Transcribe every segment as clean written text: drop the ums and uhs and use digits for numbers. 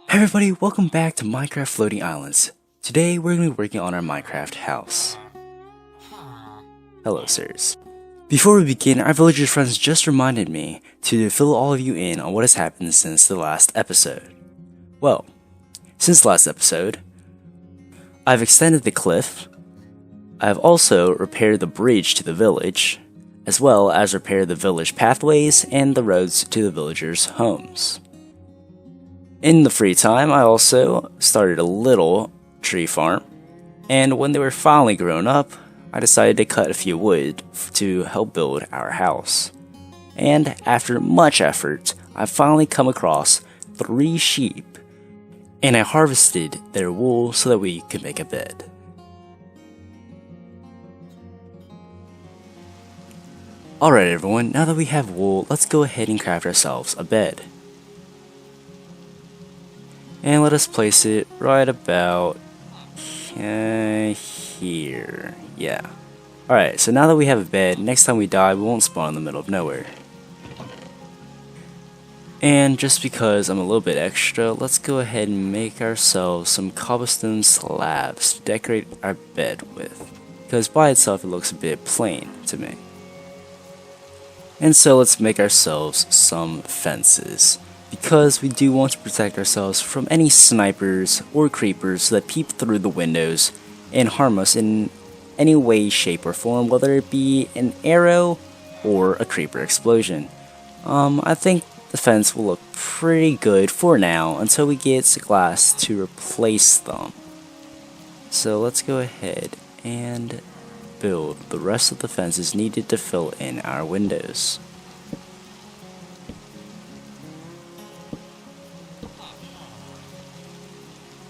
Hey everybody, welcome back to Minecraft Floating Islands. Today we're going to be working on our Minecraft house. Hello sirs. Before we begin, our villagers friends just reminded me to fill all of you in on what has happened since the last episode. Well, since the last episode, I've extended the cliff, I've also repaired the bridge to the village, as well as repaired the village pathways and the roads to the villagers' homes. In the free time, I also started a little tree farm, and when they were finally grown up, I decided to cut a few wood to help build our house. And after much effort, I finally come across 3 sheep, and I harvested their wool so that we could make a bed. Alright everyone, now that we have wool, let's go ahead and craft ourselves a bed. And let us place it right about here. Yeah. Alright, so now that we have a bed, next time we die, we won't spawn in the middle of nowhere. And just because I'm a little bit extra, let's go ahead and make ourselves some cobblestone slabs to decorate our bed with. Because by itself it looks a bit plain to me. And so let's make ourselves some fences, because we do want to protect ourselves from any snipers or creepers that peep through the windows and harm us in any way, shape, or form, whether it be an arrow or a creeper explosion. I think the fence will look pretty good for now until we get glass to replace them. So let's go ahead and build the rest of the fences needed to fill in our windows.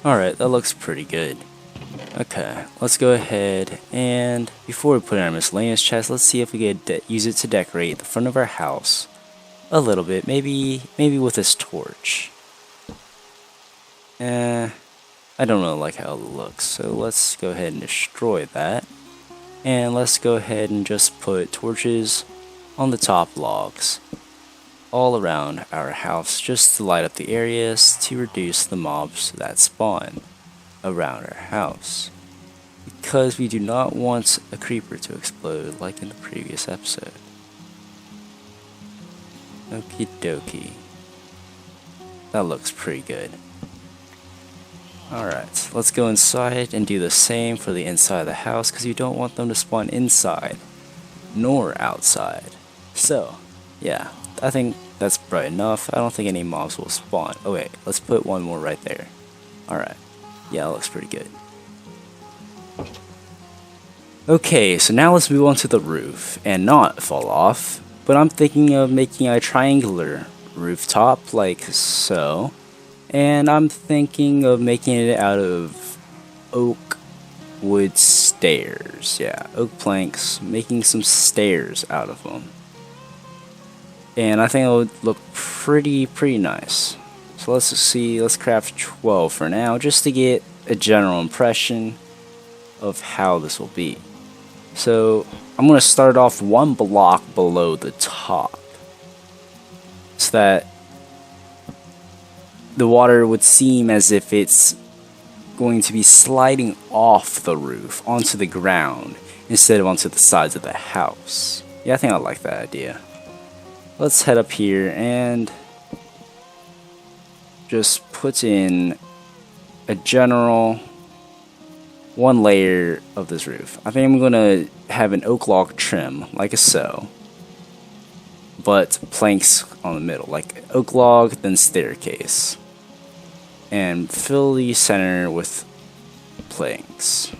Alright, that looks pretty good. Okay, let's go ahead and before we put in our miscellaneous chest, let's see if we could use it to decorate the front of our house a little bit. Maybe with this torch. I don't really like how it looks, so let's go ahead and destroy that. And let's go ahead and just put torches on the top logs all around our house, just to light up the areas to reduce the mobs that spawn around our house, because we do not want a creeper to explode like in the previous episode. Okie dokie. That looks pretty good. Alright, let's go inside and do the same for the inside of the house, because you don't want them to spawn inside nor outside. So, yeah, I think that's bright enough. I don't think any mobs will spawn. Oh wait, let's put one more right there. Alright, yeah, that looks pretty good. Okay, so now let's move on to the roof and not fall off. But I'm thinking of making a triangular rooftop like so. And I'm thinking of making it out of oak wood stairs. Yeah, oak planks, making some stairs out of them. And I think it would look pretty nice. So let's craft 12 for now, just to get a general impression of how this will be. So I'm going to start off 1 block below the top, so that the water would seem as if it's going to be sliding off the roof onto the ground instead of onto the sides of the house. Yeah, I think I like that idea. Let's head up here and just put in a general 1 layer of this roof. I think I'm going to have an oak log trim, like so, but planks on the middle, like oak log, then staircase. And fill the center with planks.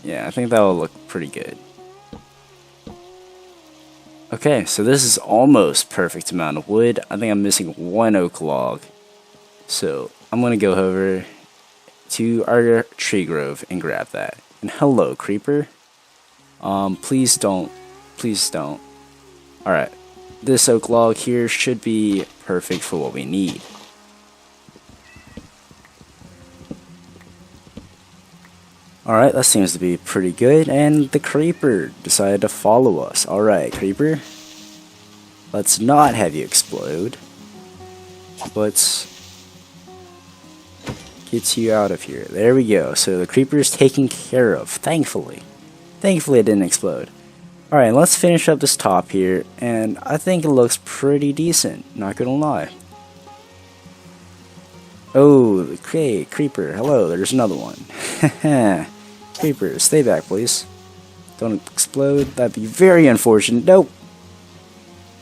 Yeah, I think that will look pretty good. Okay, so this is almost perfect amount of wood. I think I'm missing 1 oak log. So I'm going to go over to our tree grove and grab that. And hello, creeper. Please don't. Please don't. Alright, this oak log here should be perfect for what we need. Alright, that seems to be pretty good, and the creeper decided to follow us. Alright, creeper. Let's not have you explode. But get you out of here. There we go. So the creeper is taken care of, thankfully. Thankfully it didn't explode. Alright, let's finish up this top here, and I think it looks pretty decent, not gonna lie. Oh, okay, creeper, hello, there's another one. Creeper, stay back please. Don't explode, that'd be very unfortunate. Nope.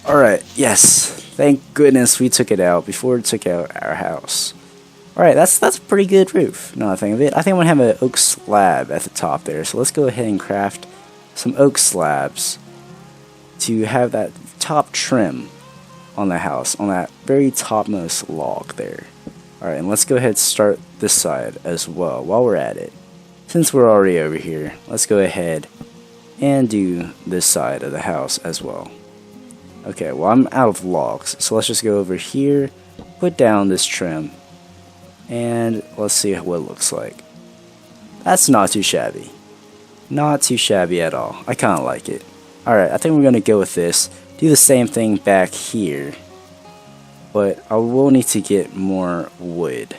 Alright, yes, thank goodness we took it out before it took out our house. Alright, that's a pretty good roof, now that I think of it. I think I'm gonna have an oak slab at the top there, so let's go ahead and craft some oak slabs to have that top trim on the house, on that very topmost log there. Alright, and let's go ahead and start this side as well while we're at it. Since we're already over here, let's go ahead and do this side of the house as well. Okay, well I'm out of logs, so let's just go over here, put down this trim, and let's see what it looks like. That's not too shabby. Not too shabby at all. I kind of like it. Alright, I think we're going to go with this. Do the same thing back here. But I will need to get more wood.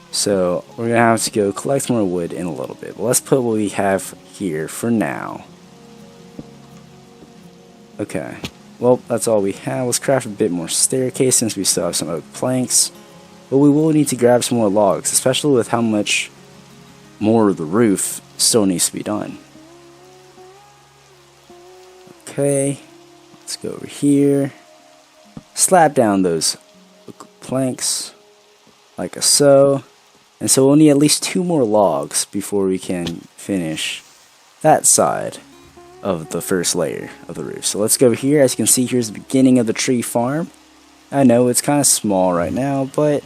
So we're going to have to go collect more wood in a little bit. But let's put what we have here for now. Okay. Well, that's all we have. Let's craft a bit more staircase since we still have some oak planks. But we will need to grab some more logs, especially with how much more of the roof still needs to be done. Okay, let's go over here, slap down those planks like so, and so we'll need at least 2 more logs before we can finish that side of the first layer of the roof. So let's go over here. As you can see, here's the beginning of the tree farm. I know it's kind of small right now, but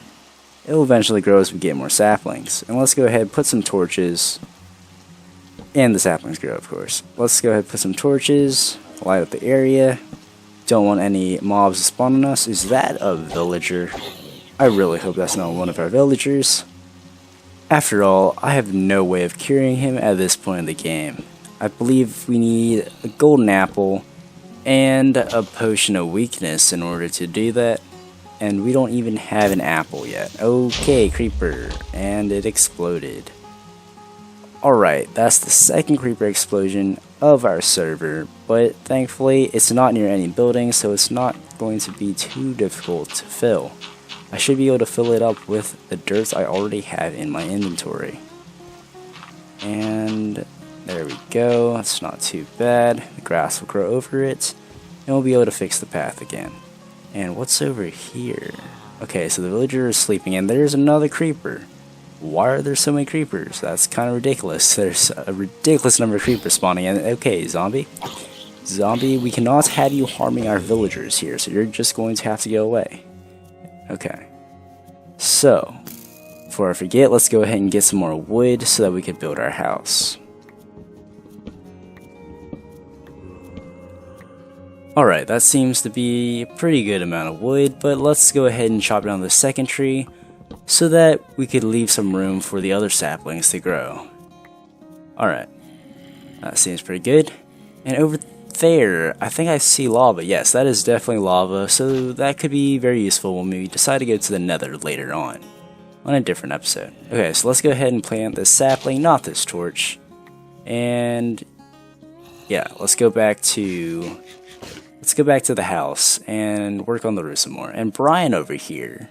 it will eventually grow as we get more saplings. And let's go ahead and put some torches. And the saplings grow, of course. Let's go ahead and put some torches. Light up the area. Don't want any mobs to spawn on us. Is that a villager? I really hope that's not one of our villagers. After all, I have no way of curing him at this point in the game. I believe we need a golden apple and a potion of weakness in order to do that. And we don't even have an apple yet. Okay, creeper. And it exploded. Alright, that's the second creeper explosion of our server. But thankfully, it's not near any buildings, so it's not going to be too difficult to fill. I should be able to fill it up with the dirt I already have in my inventory. And there we go. That's not too bad. The grass will grow over it. And we'll be able to fix the path again. And what's over here? Okay, so the villager is sleeping, and there's another creeper. Why are there so many creepers? That's kind of ridiculous. There's a ridiculous number of creepers spawning. And okay, zombie. Zombie, we cannot have you harming our villagers here, so you're just going to have to go away. Okay. So, before I forget, let's go ahead and get some more wood so that we can build our house. Alright, that seems to be a pretty good amount of wood, but let's go ahead and chop down the second tree so that we could leave some room for the other saplings to grow. Alright, that seems pretty good. And over there, I think I see lava. Yes, that is definitely lava, so that could be very useful when we decide to go to the nether later on a different episode. Okay, so let's go ahead and plant this sapling, not this torch. And yeah, let's go back to the house and work on the roof some more. And Brian over here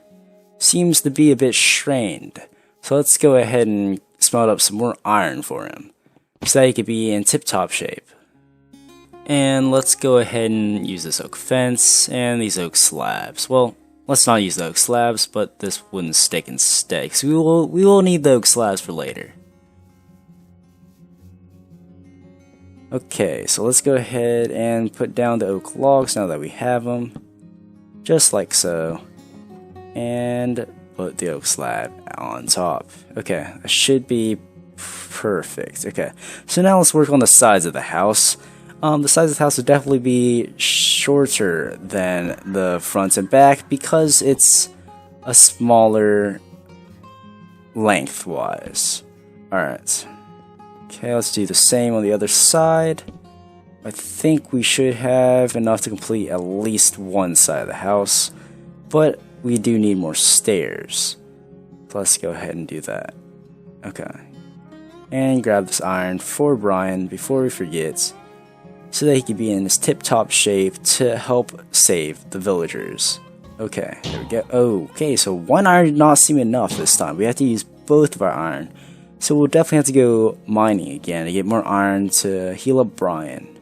seems to be a bit strained. So let's go ahead and smelt up some more iron for him so that he could be in tip-top shape. And let's go ahead and use this oak fence and these oak slabs. Well, let's not use the oak slabs, but this wooden stick instead, because we will need the oak slabs for later. Okay, so let's go ahead and put down the oak logs now that we have them. Just like so. And put the oak slab on top. Okay, that should be perfect. Okay, so now let's work on the sides of the house. The sides of the house would definitely be shorter than the front and back because it's a smaller lengthwise. Alright. Okay, let's do the same on the other side. I think we should have enough to complete at least one side of the house, but we do need more stairs. let's go ahead and do that. Okay. And grab this iron for Brian before we forget, so that he can be in his tip-top shape to help save the villagers. Okay, there we go. Okay, so one iron did not seem enough this time. We have to use both of our iron. So we'll definitely have to go mining again to get more iron to heal up Brian,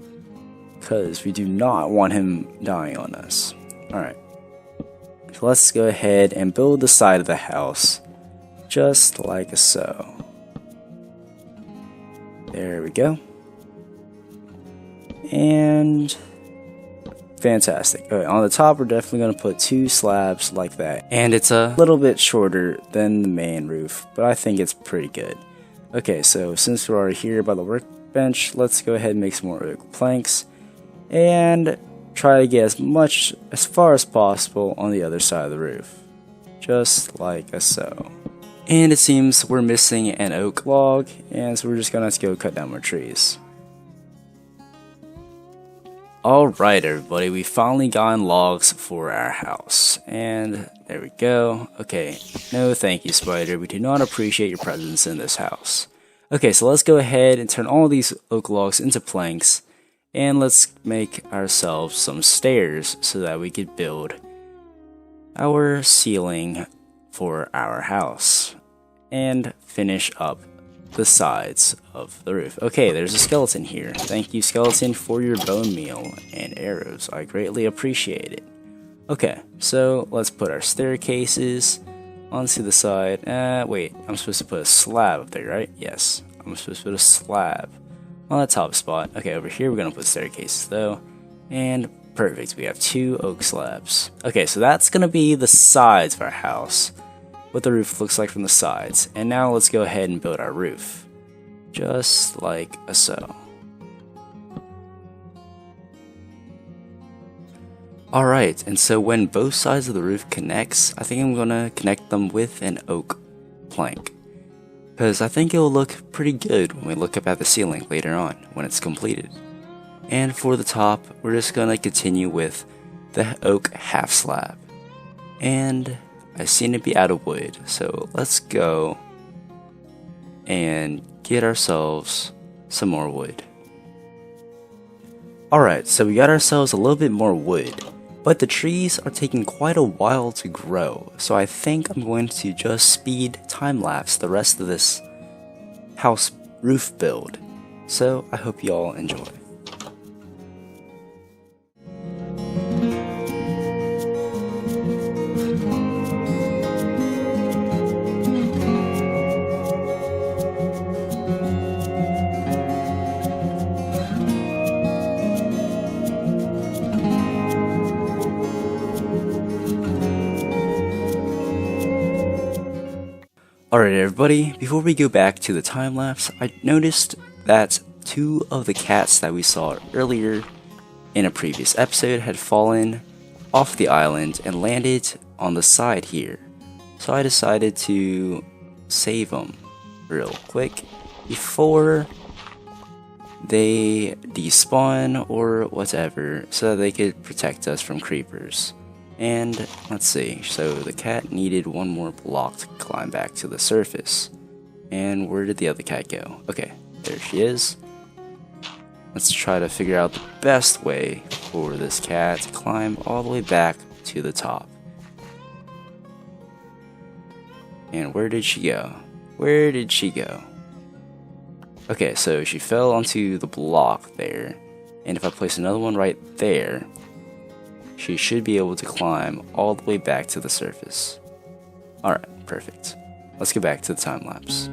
because we do not want him dying on us. Alright. So let's go ahead and build the side of the house, just like so. There we go. And fantastic. Okay, on the top we're definitely going to put 2 slabs like that. And it's a little bit shorter than the main roof, but I think it's pretty good. Okay, so since we're already here by the workbench, let's go ahead and make some more oak planks. And try to get as far as possible on the other side of the roof. Just like so. And it seems we're missing an oak log, and so we're just going to have to go cut down more trees. Alright everybody, we finally gotten logs for our house, and there we go. Okay, no thank you spider, we do not appreciate your presence in this house. Okay, so let's go ahead and turn all these oak logs into planks, and let's make ourselves some stairs so that we could build our ceiling for our house, and finish up the sides of the roof. Okay, there's a skeleton here. Thank you, skeleton, for your bone meal and arrows. I greatly appreciate it. Okay, so let's put our staircases onto the side. Wait, I'm supposed to put a slab up there, right? Yes, I'm supposed to put a slab on the top spot. Okay, over here we're gonna put staircases though. And perfect, we have 2 oak slabs. Okay, so that's gonna be the sides of our house, what the roof looks like from the sides. And now let's go ahead and build our roof, just like so. Alright, and so when both sides of the roof connects, I think I'm gonna connect them with an oak plank, because I think it'll look pretty good when we look up at the ceiling later on when it's completed. And for the top, we're just gonna continue with the oak half slab. And I seem to be out of wood, so let's go and get ourselves some more wood. Alright, so we got ourselves a little bit more wood, but the trees are taking quite a while to grow, so I think I'm going to just speed time-lapse the rest of this house roof build. So I hope you all enjoy. Alright everybody, before we go back to the time lapse, I noticed that 2 of the cats that we saw earlier in a previous episode had fallen off the island and landed on the side here. So I decided to save them real quick before they despawn or whatever, so that they could protect us from creepers. And let's see, so the cat needed 1 more block to climb back to the surface. And where did the other cat go? Okay, there she is. Let's try to figure out the best way for this cat to climb all the way back to the top. And where did she go? Where did she go? Okay, so she fell onto the block there. And if I place another one right there, she should be able to climb all the way back to the surface. Alright, perfect. Let's get back to the time lapse.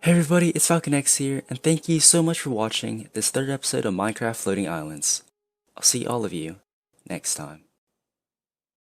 Hey everybody, it's FalcanX here, and thank you so much for watching this third episode of Minecraft Floating Islands. I'll see all of you next time.